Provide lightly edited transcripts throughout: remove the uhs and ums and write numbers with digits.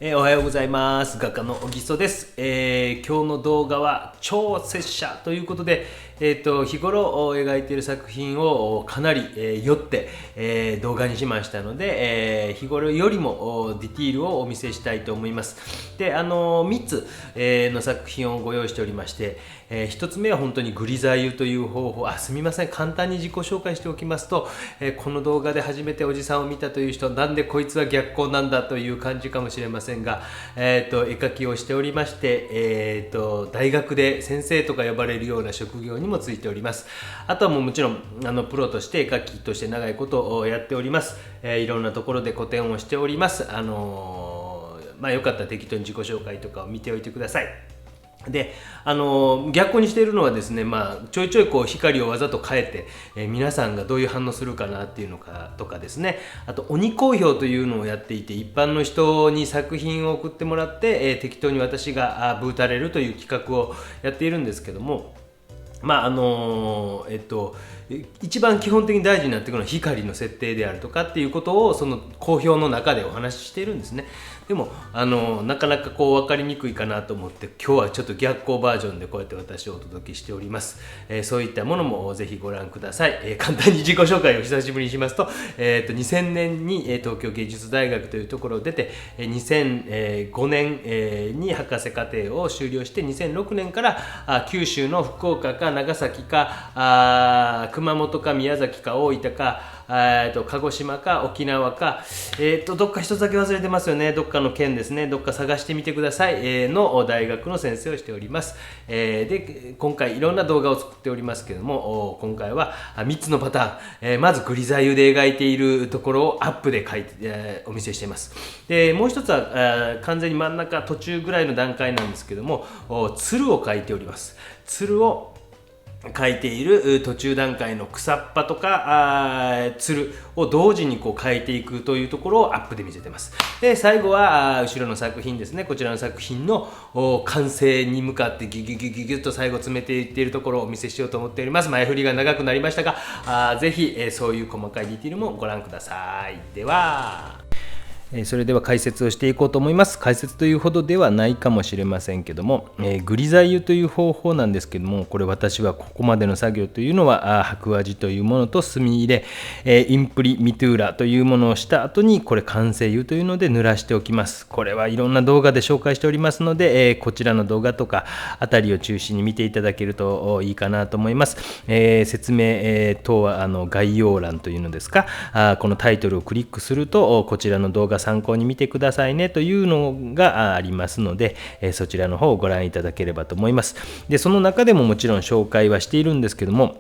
おはようございます。画家の小木曽です。今日の動画は超拙者ということで、日頃描いている作品をかなり、酔って、動画にしましたので、日頃よりもディティールをお見せしたいと思います。で、3つ、の作品をご用意しておりまして、1つ目は本当にグリザ湯という方法。すみません、簡単に自己紹介しておきますと、この動画で初めておじさんを見たという人、なんでこいつは逆光なんだという感じかもしれませんが、絵描きをしておりまして、大学で先生とか呼ばれるような職業にもついております。あとはもちろんプロとして絵描きとして長いことをやっております。いろんなところで個展をしております。よかったら適当に自己紹介とかを見ておいてください。で、逆光にしているのはですね、ちょいちょいこう光をわざと変えて、皆さんがどういう反応するかなっていうのかとかですね、あと鬼好評というのをやっていて、一般の人に作品を送ってもらって、適当に私がブータれるという企画をやっているんですけども、一番基本的に大事になってくるのは光の設定であるとかっていうことをその好評の中でお話ししているんですね。でもなかなかこう分かりにくいかなと思って、今日はちょっと逆光バージョンでこうやって私をお届けしております。そういったものもぜひご覧ください。簡単に自己紹介を久しぶりにしますと、2000年に東京芸術大学というところを出て、2005年に博士課程を修了して、2006年から九州の福岡か長崎か熊本か宮崎か大分か鹿児島か沖縄か、どっか一つだけ忘れてますよね。どっかの県ですね。どっか探してみてください、の大学の先生をしております。で、今回いろんな動画を作っておりますけども、今回は3つのパターン、まずグリザ湯で描いているところをアップで描いて、お見せしています。で、もう一つは完全に真ん中途中ぐらいの段階なんですけども、鶴を描いております。鶴を描いている途中段階の草っぱとかつを同時にこう描いていくというところをアップで見せてます。で、最後は後ろの作品ですね。こちらの作品の完成に向かってギュギュギュギュギュッと最後詰めていっているところをお見せしようと思っております。前振りが長くなりましたが、ぜひそういう細かいディティールもご覧ください。ではそれでは解説をしていこうと思います。解説というほどではないかもしれませんけども、グリザ湯という方法なんですけども、これ私はここまでの作業というのは白味というものと墨入れ、インプリミトゥーラというものをした後に、これ完成湯というので濡らしておきます。これはいろんな動画で紹介しておりますので、こちらの動画とかあたりを中心に見ていただけるといいかなと思います。説明、等は概要欄というのですか、このタイトルをクリックするとこちらの動画参考に見てくださいねというのがありますので、そちらの方をご覧いただければと思います。で、その中でももちろん紹介はしているんですけども、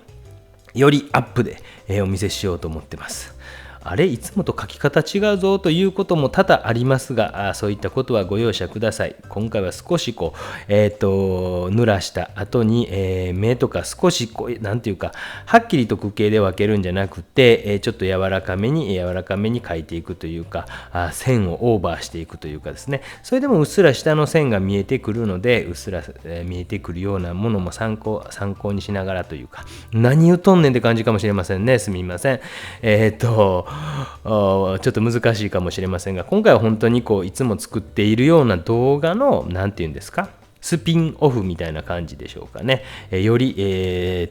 よりアップでお見せしようと思ってます。あれ、いつもと書き方違うぞということも多々ありますが、そういったことはご容赦ください。今回は少しこう、濡らした後に、目とか少しこう、なんていうか、はっきりと区形で分けるんじゃなくて、ちょっと柔らかめに描いていくというか、線をオーバーしていくというかですね。それでもうっすら下の線が見えてくるので、うっすら、見えてくるようなものも参考にしながらというか、何言うとんねんって感じかもしれませんね。すみません。ちょっと難しいかもしれませんが、今回は本当にこういつも作っているような動画の何て言うんですか、スピンオフみたいな感じでしょうかね。より、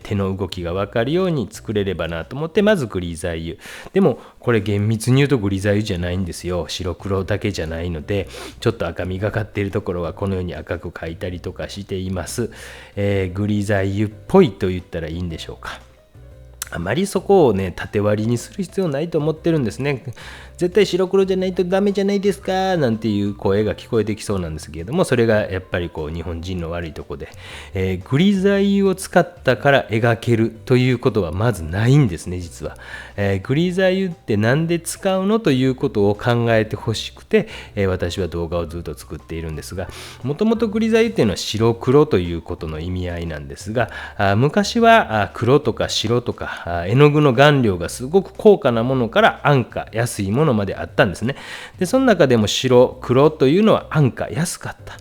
手の動きが分かるように作れればなと思って、まずグリザ湯。でもこれ厳密に言うとグリザ湯じゃないんですよ。白黒だけじゃないので、ちょっと赤みがかっているところはこのように赤く描いたりとかしています。グリザ湯っぽいと言ったらいいんでしょうか。あまりそこをね縦割りにする必要ないと思ってるんですね。絶対白黒じゃないとダメじゃないですかなんていう声が聞こえてきそうなんですけれども、それがやっぱりこう日本人の悪いとこで、グリザイを使ったから描けるということはまずないんですね、実は。グリザイってなんで使うのということを考えてほしくて、私は動画をずっと作っているんですが、もともとグリザイっていうのは白黒ということの意味合いなんですが、昔は黒とか白とか絵の具の顔料がすごく高価なものから安価安いものまであったんですね。でその中でも白黒というのは安価安かった。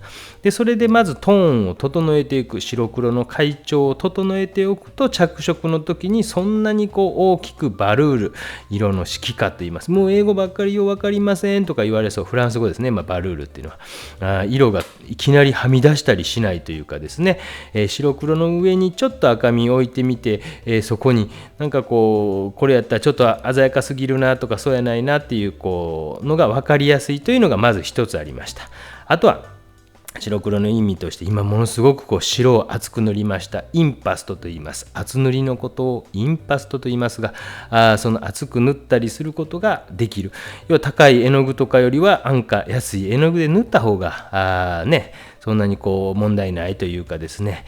でそれでまずトーンを整えていく、白黒の階調を整えておくと、着色の時にそんなに大きくバルール、色の色化と言います。もう英語ばっかりよう分かりませんとか言われそう、フランス語ですね、バルールっていうのは色がいきなりはみ出したりしないというかですね、白黒の上にちょっと赤みを置いてみて、そこになんかこれやったらちょっと鮮やかすぎるなとか、そうやないなっていうのが分かりやすいというのがまず一つありました。あとは白黒の意味として、今ものすごく白を厚く塗りました。インパストと言います。厚塗りのことをインパストと言いますが、その厚く塗ったりすることができる。要は高い絵の具とかよりは安価安い絵の具で塗った方がそんなに問題ないというかですね、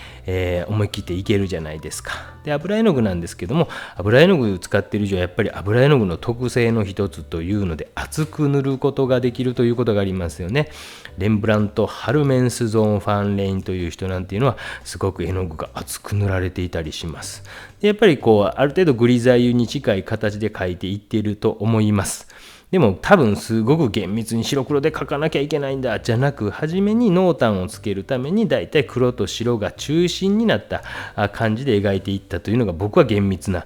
思い切っていけるじゃないですか。で油絵の具なんですけども、油絵の具を使っている以上、やっぱり油絵の具の特性の一つというので、厚く塗ることができるということがありますよね。レンブラント・ハルメンスゾーン・ファンレインという人なんていうのは、すごく絵の具が厚く塗られていたりします。でやっぱりある程度グリザイユに近い形で描いていっていると思います。でも多分すごく厳密に白黒で描かなきゃいけないんだじゃなく、初めに濃淡をつけるためにだいたい黒と白が中心になった感じで描いていったというのが、僕は厳密な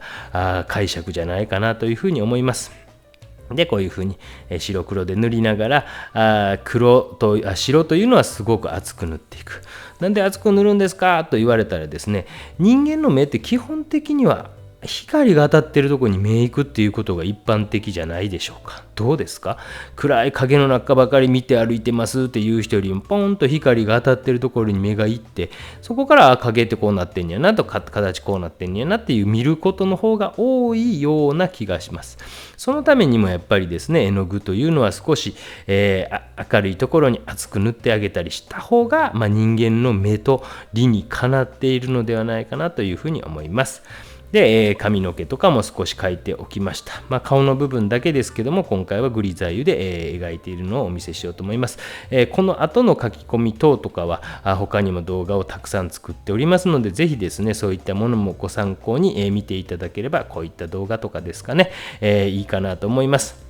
解釈じゃないかなというふうに思います。でこういうふうに白黒で塗りながら、白というのはすごく厚く塗っていく。なんで厚く塗るんですかと言われたらですね、人間の目って基本的には光が当たっているところに目いくっていうことが一般的じゃないでしょうか。どうですか？暗い影の中ばかり見て歩いてますっていう人よりも、ポンと光が当たっているところに目がいって、そこから影ってこうなってんやなとか、形こうなってんやなっていう見ることの方が多いような気がします。そのためにもやっぱりですね、絵の具というのは少し、明るいところに厚く塗ってあげたりした方が、人間の目と理にかなっているのではないかなというふうに思います。で、髪の毛とかも少し描いておきました。顔の部分だけですけども、今回はグリザイユで、描いているのをお見せしようと思います。この後の書き込み等とかは他にも動画をたくさん作っておりますので、ぜひですね、そういったものもご参考に、見ていただければ、こういった動画とかですかね、いいかなと思います。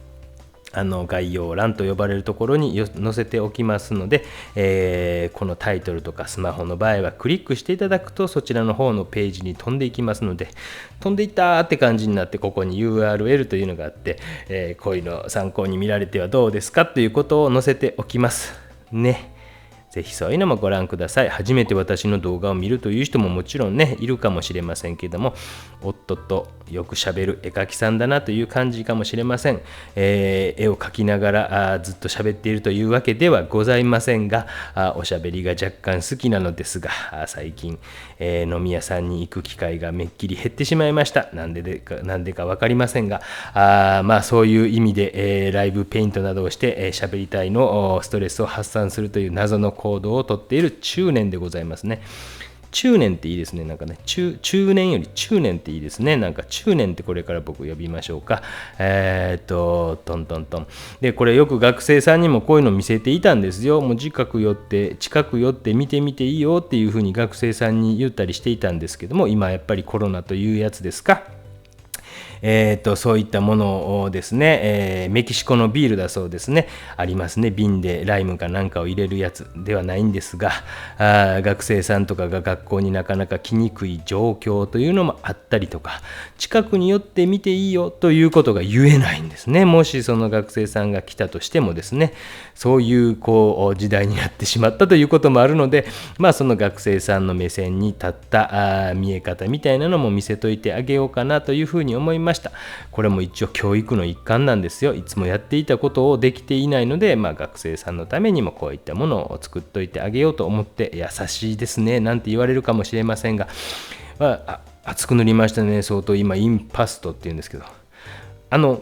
概要欄と呼ばれるところに載せておきますので、このタイトルとかスマホの場合はクリックしていただくと、そちらの方のページに飛んでいきますので、飛んでいったって感じになって、ここに URL というのがあって、こういうのを参考に見られてはどうですかということを載せておきますね。ぜひそういうのもご覧ください。初めて私の動画を見るという人ももちろんね、いるかもしれませんけども、夫とよくしゃべる絵描きさんだなという感じかもしれません。絵を描きながらずっと喋っているというわけではございませんが、おしゃべりが若干好きなのですが、最近、飲み屋さんに行く機会がめっきり減ってしまいました。なんでか分かりませんが、そういう意味で、ライブペイントなどをして喋りたいのストレスを発散するという謎の行動をとっている中年でございますね。中年っていいですね。なんかね、中年より中年っていいですね。なんか中年ってこれから僕呼びましょうか。トントントン。で、これよく学生さんにもこういうの見せていたんですよ。もう近く寄って見てみていいよっていうふうに学生さんに言ったりしていたんですけども、今やっぱりコロナというやつですか。そういったものをですね、メキシコのビールだそうですね、ありますね。瓶でライムかなんかを入れるやつではないんですが、学生さんとかが学校になかなか来にくい状況というのもあったりとか、近くに寄って見ていいよということが言えないんですね。もしその学生さんが来たとしてもですね、そういう時代になってしまったということもあるので、その学生さんの目線に立った見え方みたいなのも見せといてあげようかなというふうに思いました。これも一応教育の一環なんですよ。いつもやっていたことをできていないので、学生さんのためにもこういったものを作っといてあげようと思って、優しいですねなんて言われるかもしれませんが、厚く塗りましたね。相当今インパストっていうんですけど、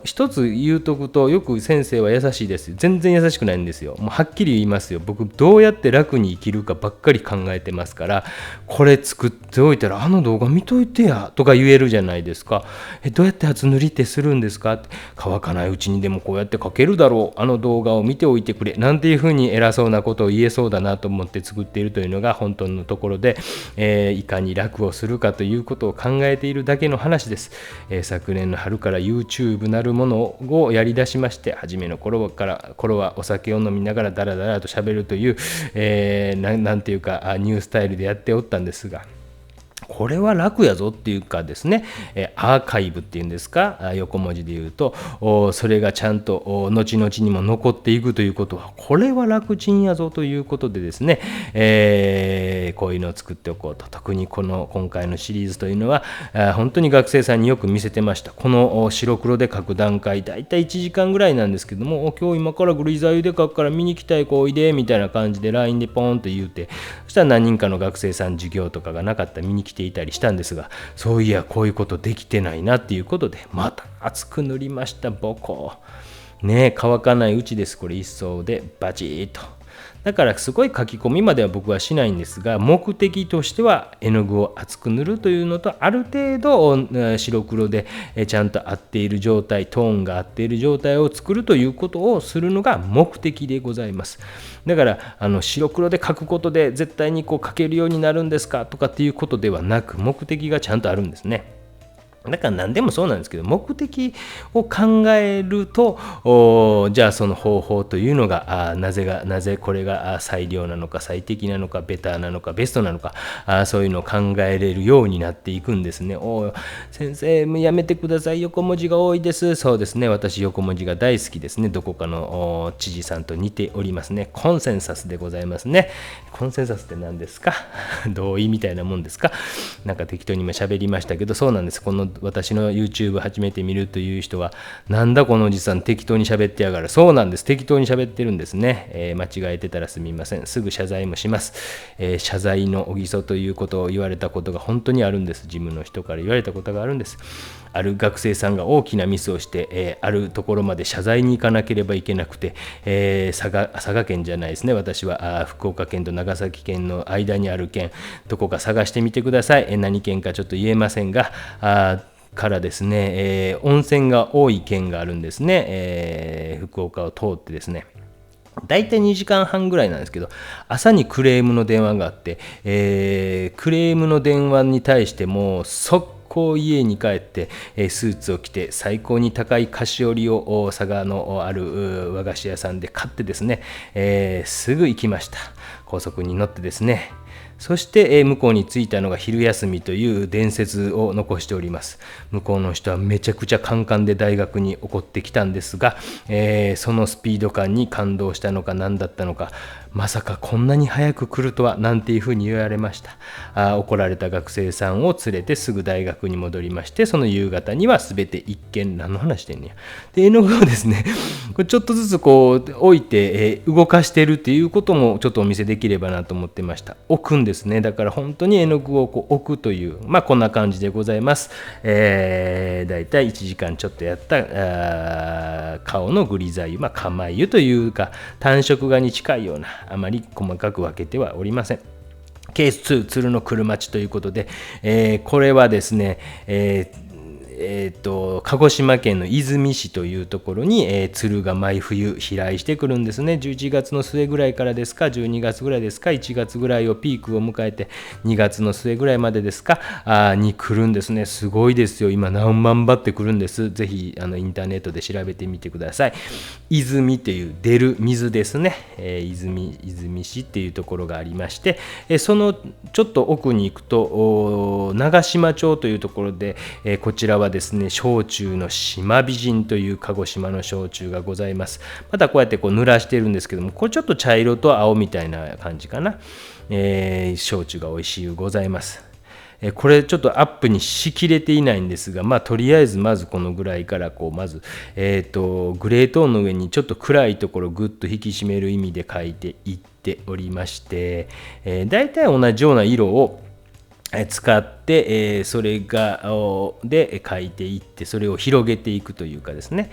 一つ言うとくと、よく先生は優しいです。全然優しくないんですよ。もうはっきり言いますよ。僕どうやって楽に生きるかばっかり考えてますから、これ作っておいたら動画見といてやとか言えるじゃないですか。どうやって厚塗りってするんですか？乾かないうちにでもこうやって描けるだろう。動画を見ておいてくれなんていうふうに偉そうなことを言えそうだなと思って作っているというのが本当のところで、いかに楽をするかということを考えているだけの話です。昨年の春から YouTube YouTube なるものをやり出しまして、初めの頃はお酒を飲みながらダラダラと喋るという、なんていうかニュースタイルでやっておったんですが、これは楽やぞっていうかですね、アーカイブっていうんですか、横文字で言うとそれがちゃんと後々にも残っていくということは、これは楽ちんやぞということでですね、こういうのを作っておこうと。特に今回のシリーズというのは本当に学生さんによく見せてました。この白黒で書く段階、だいたい1時間ぐらいなんですけども、今日今からグリザーで書くから見に来たい子おいでみたいな感じで LINE でポーンと言うて、そしたら何人かの学生さん授業とかがなかったら見に来ていたりしたんですが、そういやこういうことできてないなっていうことで、また厚く塗りました。ボコね、乾かないうちです。これ一層でバチッと。だからすごい書き込みまでは僕はしないんですが、目的としては絵の具を厚く塗るというのと、ある程度白黒でちゃんと合っている状態、トーンが合っている状態を作るということをするのが目的でございます。だから白黒で書くことで絶対に書けるようになるんですかとかっていうことではなく、目的がちゃんとあるんですね。だから何でもそうなんですけど、目的を考えると、じゃあその方法というのがなぜこれが最良なのか、最適なのか、ベターなのか、ベストなのか、そういうのを考えれるようになっていくんですね。先生やめてください、横文字が多いです。そうですね、私横文字が大好きですね。どこかの知事さんと似ておりますね。コンセンサスでございますね。コンセンサスって何ですか同意みたいなもんですか。なんか適当に今喋りましたけど、そうなんです。この私の YouTube 初めて見るという人は、なんだこのおじさん適当に喋ってやがる。そうなんです。適当に喋ってるんですね。間違えてたらすみません。すぐ謝罪もします。謝罪のおぎそということを言われたことが本当にあるんです。事務の人から言われたことがあるんです。ある学生さんが大きなミスをして、あるところまで謝罪に行かなければいけなくて、佐賀県じゃないですね。私は福岡県と長崎県の間にある県、どこか探してみてください。何県かちょっと言えませんが、からですね、温泉が多い県があるんですね。福岡を通ってですね、だいたい2時間半ぐらいなんですけど、朝にクレームの電話があって、クレームの電話に対しても速攻家に帰って、スーツを着て最高に高い菓子折りを佐賀のある和菓子屋さんで買ってですね、すぐ行きました。高速に乗ってですね、そして向こうに着いたのが昼休みという伝説を残しております。向こうの人はめちゃくちゃカンカンで大学に怒ってきたんですが、そのスピード感に感動したのか何だったのか、まさかこんなに早く来るとはなんていうふうに言われました。怒られた学生さんを連れてすぐ大学に戻りまして、その夕方には全て一見、何の話してんねや。で、絵の具をですねちょっとずつ置いて、動かしてるっていうこともちょっとお見せできればなと思ってました。置くんですね。だから本当に絵の具を置くという、こんな感じでございます。だいたい1時間ちょっとやった顔のグリザ湯、釜湯というか単色画に近いような、あまり細かく分けてはおりません。ケース2、鶴の車地ということで、これはですね、鹿児島県の出水市というところに、鶴が毎冬飛来してくるんですね。11月の末ぐらいからですか、12月ぐらいですか、1月ぐらいをピークを迎えて2月の末ぐらいまでですかに来るんですね。すごいですよ。今何万羽って来るんです。ぜひインターネットで調べてみてください。泉っていう出る水ですね。出水市っていうところがありまして、そのちょっと奥に行くと長島町というところで、こちらはですね、焼酎の島美人という鹿児島の焼酎がございます。またこうやって濡らしてるんですけども、これちょっと茶色と青みたいな感じかな。焼酎が美味しいございます。これちょっとアップにしきれていないんですが、とりあえずまずこのぐらいからまず、グレートーンの上にちょっと暗いところをぐっと引き締める意味で描いていっておりまして、だいたい同じような色を使って、それがで描いていって、それを広げていくというかですね、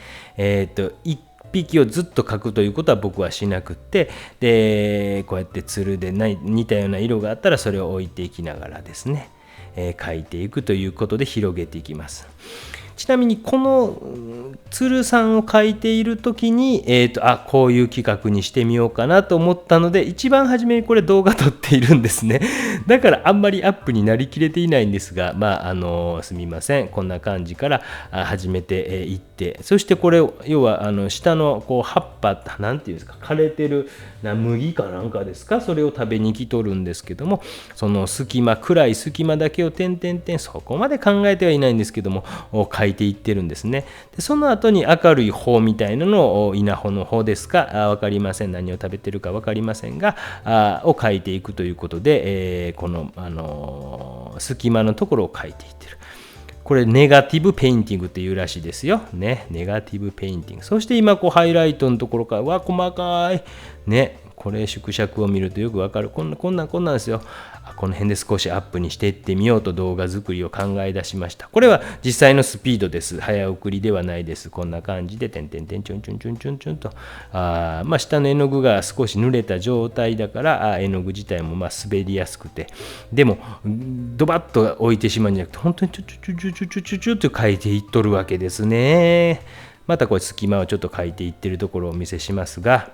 一匹をずっと描くということは僕はしなくって、でこうやって鶴で似たような色があったらそれを置いていきながらですね、描いていくということで広げていきます。ちなみにこの鶴さんを描いている時に、こういう企画にしてみようかなと思ったので、一番初めにこれ動画撮っているんですね。だからあんまりアップになりきれていないんですが、すみません。こんな感じから始めていってて、そしてこれ要は下のこう葉っぱなんていうんですか、枯れてる麦かなんかですか、それを食べに来とるんですけども、その暗い隙間だけを点々点、そこまで考えてはいないんですけども描いていってるんですね。でその後に明るい方みたいなのを稲穂の方ですか、分かりません、何を食べてるか分かりませんがを描いていくということで、この、隙間のところを描いていってる。これネガティブペインティングっていうらしいですよね。ネガティブペインティング。そして今こうハイライトのところから細かいね、これ縮尺を見るとよくわかる。こんなんですよ。この辺で少しアップにしていってみようと動画作りを考え出しました。これは実際のスピードです。早送りではないです。こんな感じで点々点ちょんちょんちょんちょんちょんと下の絵の具が少し濡れた状態だから絵の具自体も滑りやすくて、でもドバッと置いてしまうんじゃなくて、本当にちょちょと描いていっとるわけですね。またこれ隙間をちょっと描いていってるところをお見せしますが、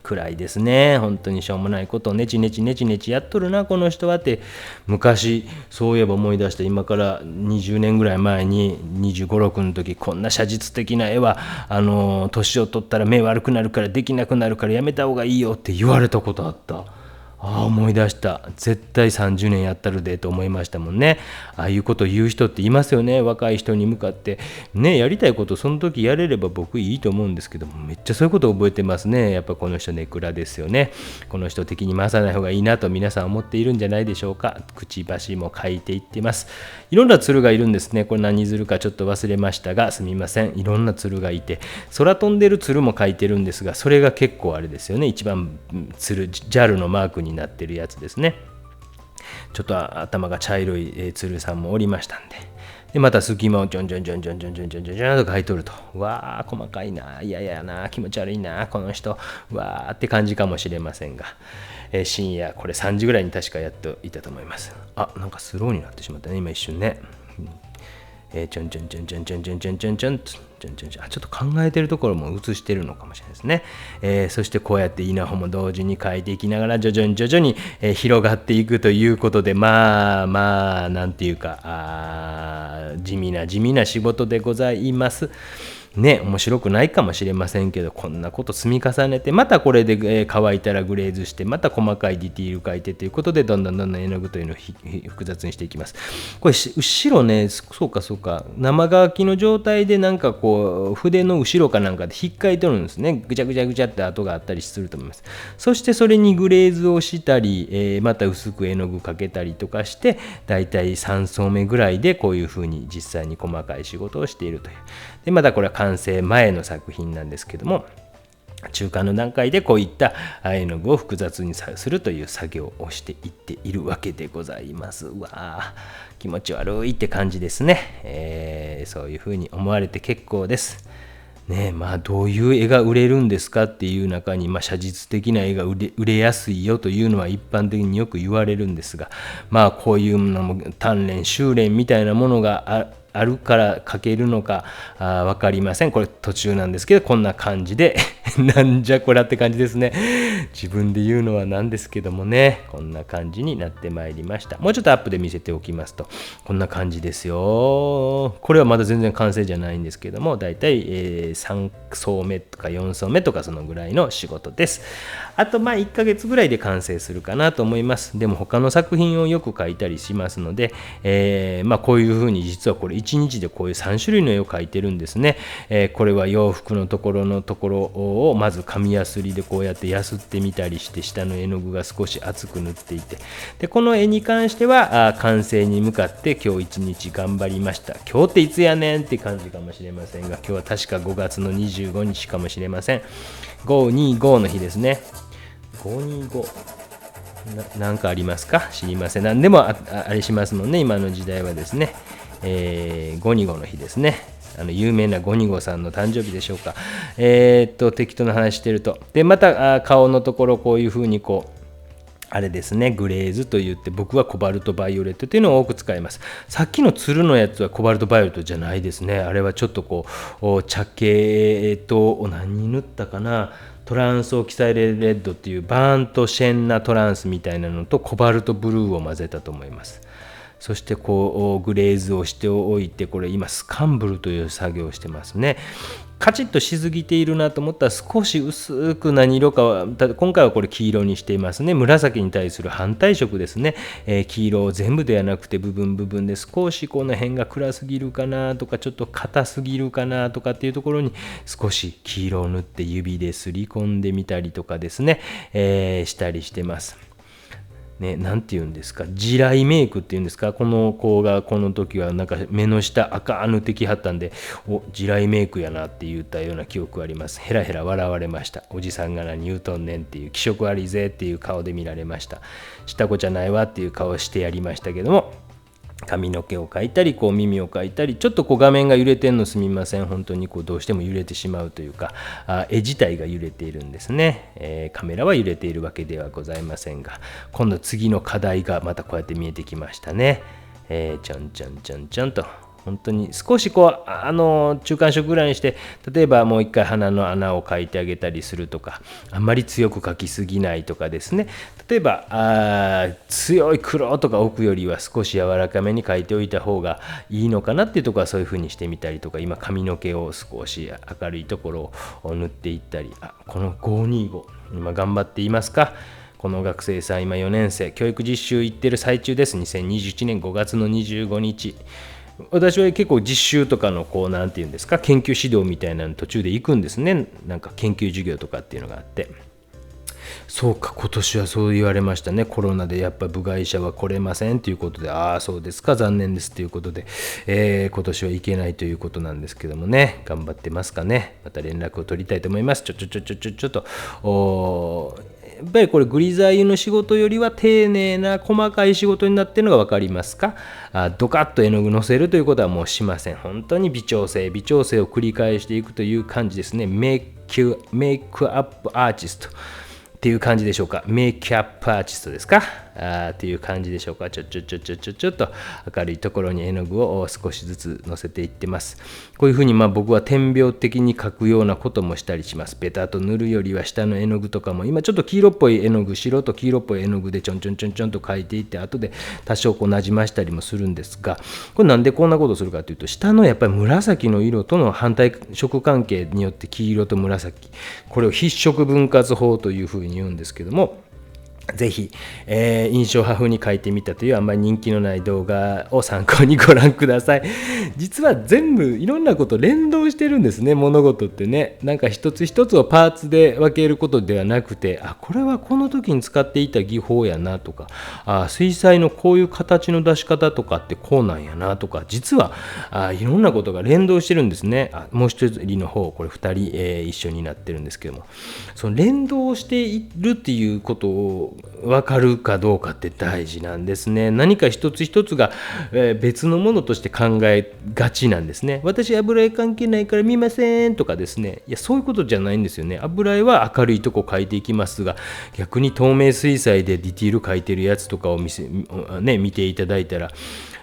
暗いですね。本当にしょうもないことをネチネチやっとるなこの人はって、昔そういえば思い出して、今から20年ぐらい前に25、6の時、こんな写実的な絵は年を取ったら目悪くなるからできなくなるからやめた方がいいよって言われたことあった。思い出した。絶対30年やったるでと思いましたもんね。ああいうこと言う人っていますよね。若い人に向かってね、やりたいことその時やれれば僕いいと思うんですけども、めっちゃそういうこと覚えてますね。やっぱこの人ネクラですよね。この人的に回さない方がいいなと皆さん思っているんじゃないでしょうか。くちばしも書いていってます。いろんな鶴がいるんですね。これ何鶴かちょっと忘れましたが、すみません。いろんな鶴がいて、空飛んでる鶴も書いてるんですが、それが結構あれですよね。一番鶴 JAL のマークになってるやつですね。ちょっと頭が茶色い鶴さんもおりましたんで、でまた隙間をジョンジョンジョンジョンジョンジョンジョンジョンジョンと書いとると、わあ細かいな、いやいやな、気持ち悪いなこの人、わーって感じかもしれませんが、深夜これ3時ぐらいに確かやっていたと思います。なんかスローになってしまったね今一瞬ね。ちょんちょんちょんちょんちょんちょんちょんちょんちょんちょんちょんちょん、ちょっと考えてるところも映してるのかもしれないですね。そしてこうやって稲穂も同時に描いていきながら徐々に、広がっていくということで、なんていうか地味な仕事でございますね。面白くないかもしれませんけど、こんなこと積み重ねて、またこれで、乾いたらグレーズして、また細かいディティール描いてということで、どんどん絵の具というのを複雑にしていきます。これ後ろね、そうか生乾きの状態でなんかこう筆の後ろかなんかで引っかいとるんですね。ぐちゃって跡があったりすると思います。そしてそれにグレーズをしたり、また薄く絵の具かけたりとかして、だいたい3層目ぐらいでこういう風に実際に細かい仕事をしているという。でまたこれは完成前の作品なんですけども、中間の段階でこういった絵の具を複雑にするという作業をしていっているわけでございます。気持ち悪いって感じですね。そういうふうに思われて結構ですね。どういう絵が売れるんですかっていう中に、写実的な絵が売れやすいよというのは一般的によく言われるんですが、こういうのも鍛錬修練みたいなものがあるから書けるのか分かりません。これ途中なんですけど、こんな感じでなんじゃこらって感じですね。自分で言うのはなんですけどもね、こんな感じになってまいりました。もうちょっとアップで見せておきますと、こんな感じですよ。これはまだ全然完成じゃないんですけども、だいたい3層目とか4層目とかそのぐらいの仕事です。あと1ヶ月ぐらいで完成するかなと思います。でも他の作品をよく描いたりしますので、こういうふうに実はこれ1日でこういう3種類の絵を描いてるんですね。これは洋服のところをまず紙やすりでこうやってやすってみたりして、下の絵の具が少し厚く塗っていて、でこの絵に関しては完成に向かって今日1日頑張りました。今日っていつやねんって感じかもしれませんが、今日は確か5月の25日かもしれません。525の日ですね。525なんかありますか？知りません。何でもあれしますもんね、今の時代はですね。525の日ですね。有名な525さんの誕生日でしょうか。適当な話してると。で、また顔のところこういう風にあれですね、グレーズと言って、僕はコバルトバイオレットというのを多く使います。さっきの鶴のやつはコバルトバイオレットじゃないですね。あれはちょっと茶系と何に塗ったかな、トランスオキサイレレッドっていうバーンとシェンナトランスみたいなのとコバルトブルーを混ぜたと思います。そしてこうグレーズをしておいて、これ今スカンブルという作業をしてますね。カチッとしすぎているなと思ったら少し薄く何色かは、今回はこれ黄色にしていますね。紫に対する反対色ですね。黄色を全部ではなくて部分で少しこの辺が暗すぎるかなとか、ちょっと硬すぎるかなとかっていうところに少し黄色を塗って指ですり込んでみたりとかですね、したりしてます。ね、なんて言うんですか、地雷メイクっていうんですか。この子がこの時はなんか目の下赤塗ってきはったんで、地雷メイクやなって言ったような記憶あります。ヘラヘラ笑われました。おじさんが何言うとんねんっていう、気色悪いぜっていう顔で見られました。した子じゃないわっていう顔してやりましたけども、髪の毛を描いたり、こう耳を描いたり、ちょっとこう画面が揺れてんのすみません。本当にこうどうしても揺れてしまうというか、絵自体が揺れているんですね。カメラは揺れているわけではございませんが、今度次の課題がまたこうやって見えてきましたね。ちょんちょんと。本当に少しこう中間色ぐらいにして、例えばもう一回鼻の穴を描いてあげたりするとか、あんまり強く描きすぎないとかですね。例えば強い黒とか置くよりは少し柔らかめに描いておいた方がいいのかなっていうところはそういう風にしてみたりとか、今髪の毛を少し明るいところを塗っていったり、この525今頑張っていますか。この学生さん今4年生、教育実習行ってる最中です。2021年5月の25日。私は結構実習とかのこうなんていうんですか、研究指導みたいなの途中で行くんですね。なんか研究授業とかっていうのがあって、そうか今年はそう言われましたね。コロナでやっぱ部外者は来れませんということで、そうですか残念ですということで、今年は行けないということなんですけどもね、頑張ってますかね。また連絡を取りたいと思います。ちょっとやっぱりこれグリザー油の仕事よりは丁寧な細かい仕事になっているのが分かりますか。ドカッと絵の具乗せるということはもうしません。本当に微調整を繰り返していくという感じですね。メイクアップアーティストっていう感じでしょうか。メイクアップアーティストですかっていう感じでしょうか。ちょっと明るいところに絵の具を少しずつ乗せていってます。こういうふうに僕は点描的に描くようなこともしたりします。ベタと塗るよりは下の絵の具とかも今ちょっと黄色っぽい絵の具、白と黄色っぽい絵の具でちょんと描いていって、後で多少こうなじましたりもするんですが、これなんでこんなことをするかというと、下のやっぱり紫の色との反対色関係によって黄色と紫、これを筆色分割法というふうに言うんですけども、ぜひ、印象派風に描いてみたというあんまり人気のない動画を参考にご覧ください。実は全部いろんなこと連動してるんですね。物事ってね、なんか一つ一つをパーツで分けることではなくて、これはこの時に使っていた技法やなとか、水彩のこういう形の出し方とかってこうなんやなとか、実はいろんなことが連動してるんですね。もう一人の方、これ2人、一緒になってるんですけども、その連動しているっていうことを分かるかどうかって大事なんですね。何か一つ一つが別のものとして考えがちなんですね。私油絵関係ないから見ませんとかですね、いやそういうことじゃないんですよね。油絵は明るいとこ描いていきますが、逆に透明水彩でディティール描いてるやつとかを見ていただいたら、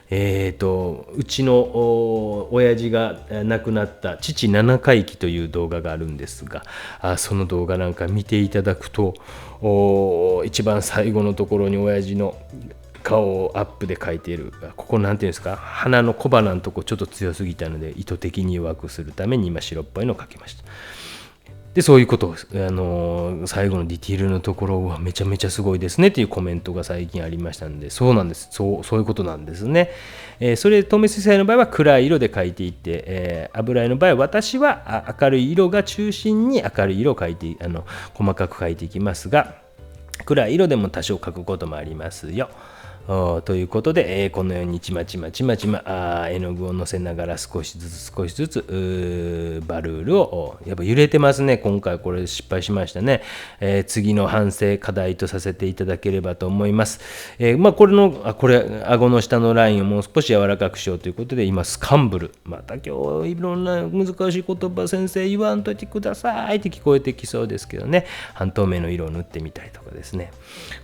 うちの親父が亡くなった父七回忌という動画があるんですが、その動画なんか見ていただくと、一番最後のところに親父の顔をアップで描いている、ここなんていうんですか、鼻の小鼻のとこちょっと強すぎたので意図的に弱くするために今白っぽいのを描きました。でそういうことを、最後のディティールのところはめちゃめちゃすごいですねっていうコメントが最近ありましたので、そうなんです、そういうことなんですね。それで透明水彩の場合は暗い色で描いていって、油絵の場合は私は明るい色が中心に明るい色を描いて細かく描いていきますが、暗い色でも多少描くこともありますよ。ということで、このようにちまちま絵の具をのせながら少しずつバルールをやっぱ揺れてますね。今回これ失敗しましたね。次の反省課題とさせていただければと思います。これ顎の下のラインをもう少し柔らかくしようということで、今スカンブル、また今日いろんな難しい言葉先生言わんといてくださいって聞こえてきそうですけどね、半透明の色を塗ってみたりとかですね、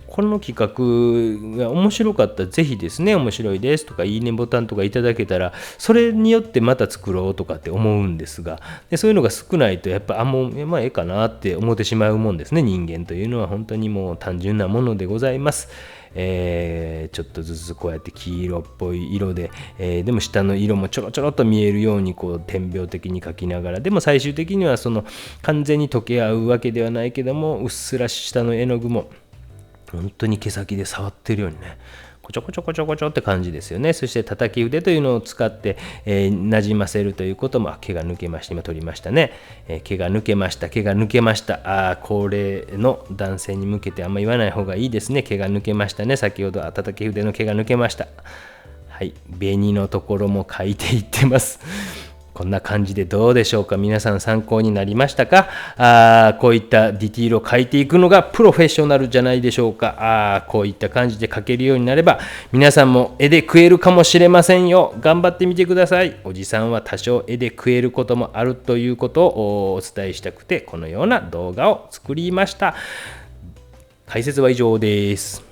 この企画が面白白かったらぜひですね、面白いですとかいいねボタンとかいただけたら、それによってまた作ろうとかって思うんですが、でそういうのが少ないとやっぱもうまあええかなって思ってしまうもんですね。人間というのは本当にもう単純なものでございます。ちょっとずつこうやって黄色っぽい色で、でも下の色もちょろちょろっと見えるようにこう点描的に描きながら、でも最終的にはその完全に溶け合うわけではないけども、うっすら下の絵の具も本当に毛先で触ってるようにね、こちょこちょこちょこちょって感じですよね。そして叩き筆というのを使って、なじませるということも、毛が抜けました。今取りましたね。毛が抜けました。毛が抜けました。高齢の男性に向けてあんま言わない方がいいですね。毛が抜けましたね。先ほど叩き筆の毛が抜けました。はい。紅のところも描いていってます。こんな感じでどうでしょうか。皆さん参考になりましたか。こういったディティールを描いていくのがプロフェッショナルじゃないでしょうか。こういった感じで描けるようになれば皆さんも絵で食えるかもしれませんよ。頑張ってみてください。おじさんは多少絵で食えることもあるということをお伝えしたくて、このような動画を作りました。解説は以上です。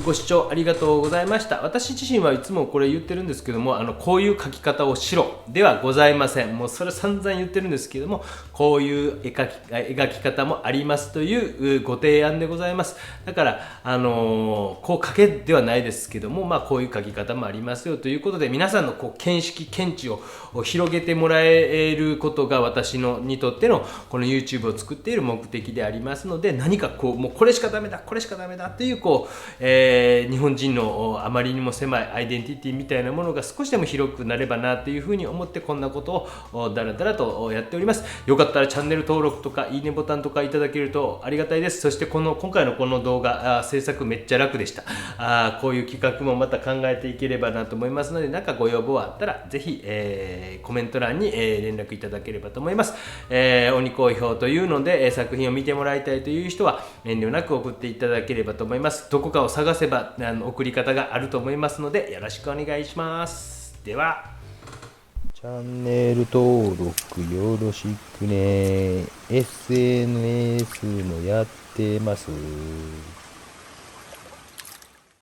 ご視聴ありがとうございました。私自身はいつもこれ言ってるんですけども、こういう描き方をしろではございません。もうそれ散々言ってるんですけども、こういう描き方もありますというご提案でございます。だから、こう描けではないですけども、こういう描き方もありますよということで、皆さんの見識、見地を広げてもらえることが私にとってのこの YouTube を作っている目的でありますので、何かもうこれしかダメだ、これしかダメだっていう日本人のあまりにも狭いアイデンティティみたいなものが少しでも広くなればなというふうに思って、こんなことをだらだらとやっております。よかったらチャンネル登録とかいいねボタンとかいただけるとありがたいです。そして今回のこの動画制作めっちゃ楽でした。こういう企画もまた考えていければなと思いますので、何かご要望あったらぜひ、コメント欄に、連絡いただければと思います。鬼好評というので、作品を見てもらいたいという人は遠慮なく送っていただければと思います。どこかを探せば送り方があると思いますので、よろしくお願いします。では、チャンネル登録よろしくね。SNS もやってます。